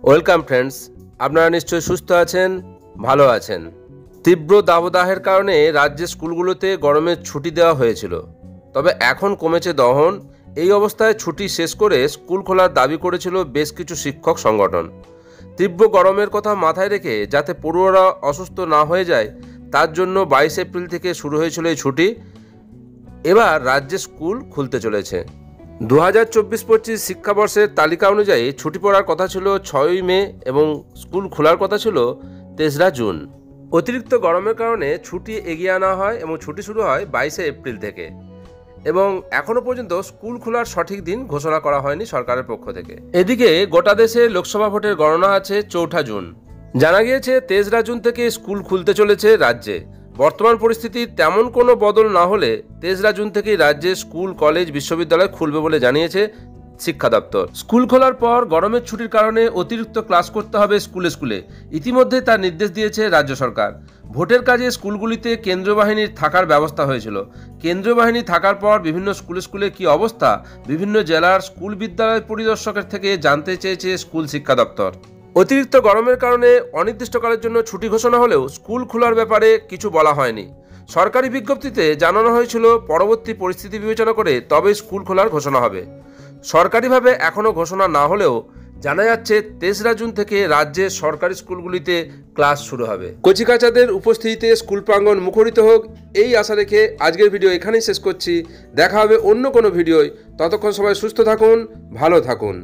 Welcome friends, আপনারা নিশ্চয়ই সুস্থ আছেন, ভালো আছেন। তীব্র দাবদাহের কারণে রাজ্যের স্কুলগুলোতে গরমের ছুটি দেওয়া হয়েছিল, তবে এখন কমেছে দহন। এই অবস্থায় ছুটি শেষ করে স্কুল খোলার দাবি করেছিল বেশ কিছু শিক্ষক সংগঠন। তীব্র গরমের কথা মাথায় রেখে যাতে পড়ুয়ারা অসুস্থ না হয়ে যায়, তার জন্য 22 এপ্রিল থেকে শুরু হয়েছিল এই ছুটি। এবার রাজ্যে স্কুল খুলতে চলেছে। 2024-25 শিক্ষাবর্ষের তালিকা অনুযায়ী ছুটি পড়ার কথা ছিল 6ই মে এবং স্কুল খোলার কথা ছিল 3রা জুন। অতিরিক্ত গরমের কারণে ছুটি এগিয়ে আনা হয় এবং ছুটি শুরু হয় 22 এপ্রিল থেকে, এবং এখনও পর্যন্ত স্কুল খোলার সঠিক দিন ঘোষণা করা হয়নি সরকারের পক্ষ থেকে। এদিকে গোটা দেশে লোকসভা ভোটের গণনা আছে 4ঠা জুন। জানা গিয়েছে 3রা জুন থেকে স্কুল খুলতে চলেছে রাজ্যে। বর্তমান পরিস্থিতি তেমন কোনো বদল না হলে 3রা জুন থেকেই রাজ্যে স্কুল, কলেজ, বিশ্ববিদ্যালয় খুলবে বলে জানিয়েছে শিক্ষা দপ্তর। স্কুল খোলার পর গরমের ছুটির কারণে অতিরিক্ত ক্লাস করতে হবে স্কুলে স্কুলে, ইতিমধ্যে তার নির্দেশ দিয়েছে রাজ্য সরকার। ভোটের কাজে স্কুলগুলিতে কেন্দ্রীয় বাহিনীর থাকার ব্যবস্থা হয়েছিল। কেন্দ্রীয় বাহিনী থাকার পর বিভিন্ন স্কুলে স্কুলে কী অবস্থা, বিভিন্ন জেলার স্কুল বিদ্যালয় পরিদর্শকের থেকে জানতে চেয়েছে স্কুল শিক্ষা দপ্তর। অতিরিক্ত গরমের কারণে অনির্দিষ্টকালের জন্য ছুটি ঘোষণা হলেও স্কুল খোলার ব্যাপারে কিছু বলা হয়নি। সরকারি বিজ্ঞপ্তিতে জানানো হয়েছিল পরবর্তী পরিস্থিতি বিবেচনা করে তবে স্কুল খোলার ঘোষণা হবে। সরকারিভাবে এখনও ঘোষণা না হলেও জানা যাচ্ছে 3রা জুন থেকে রাজ্যের সরকারি স্কুলগুলিতে ক্লাস শুরু হবে। কচিকাচাদের উপস্থিতিতে স্কুল প্রাঙ্গণ মুখরিত হোক, এই আশা রেখে আজকের ভিডিও এখানেই শেষ করছি। দেখা হবে অন্য কোনো ভিডিওয়। ততক্ষণ সবাই সুস্থ থাকুন, ভালো থাকুন।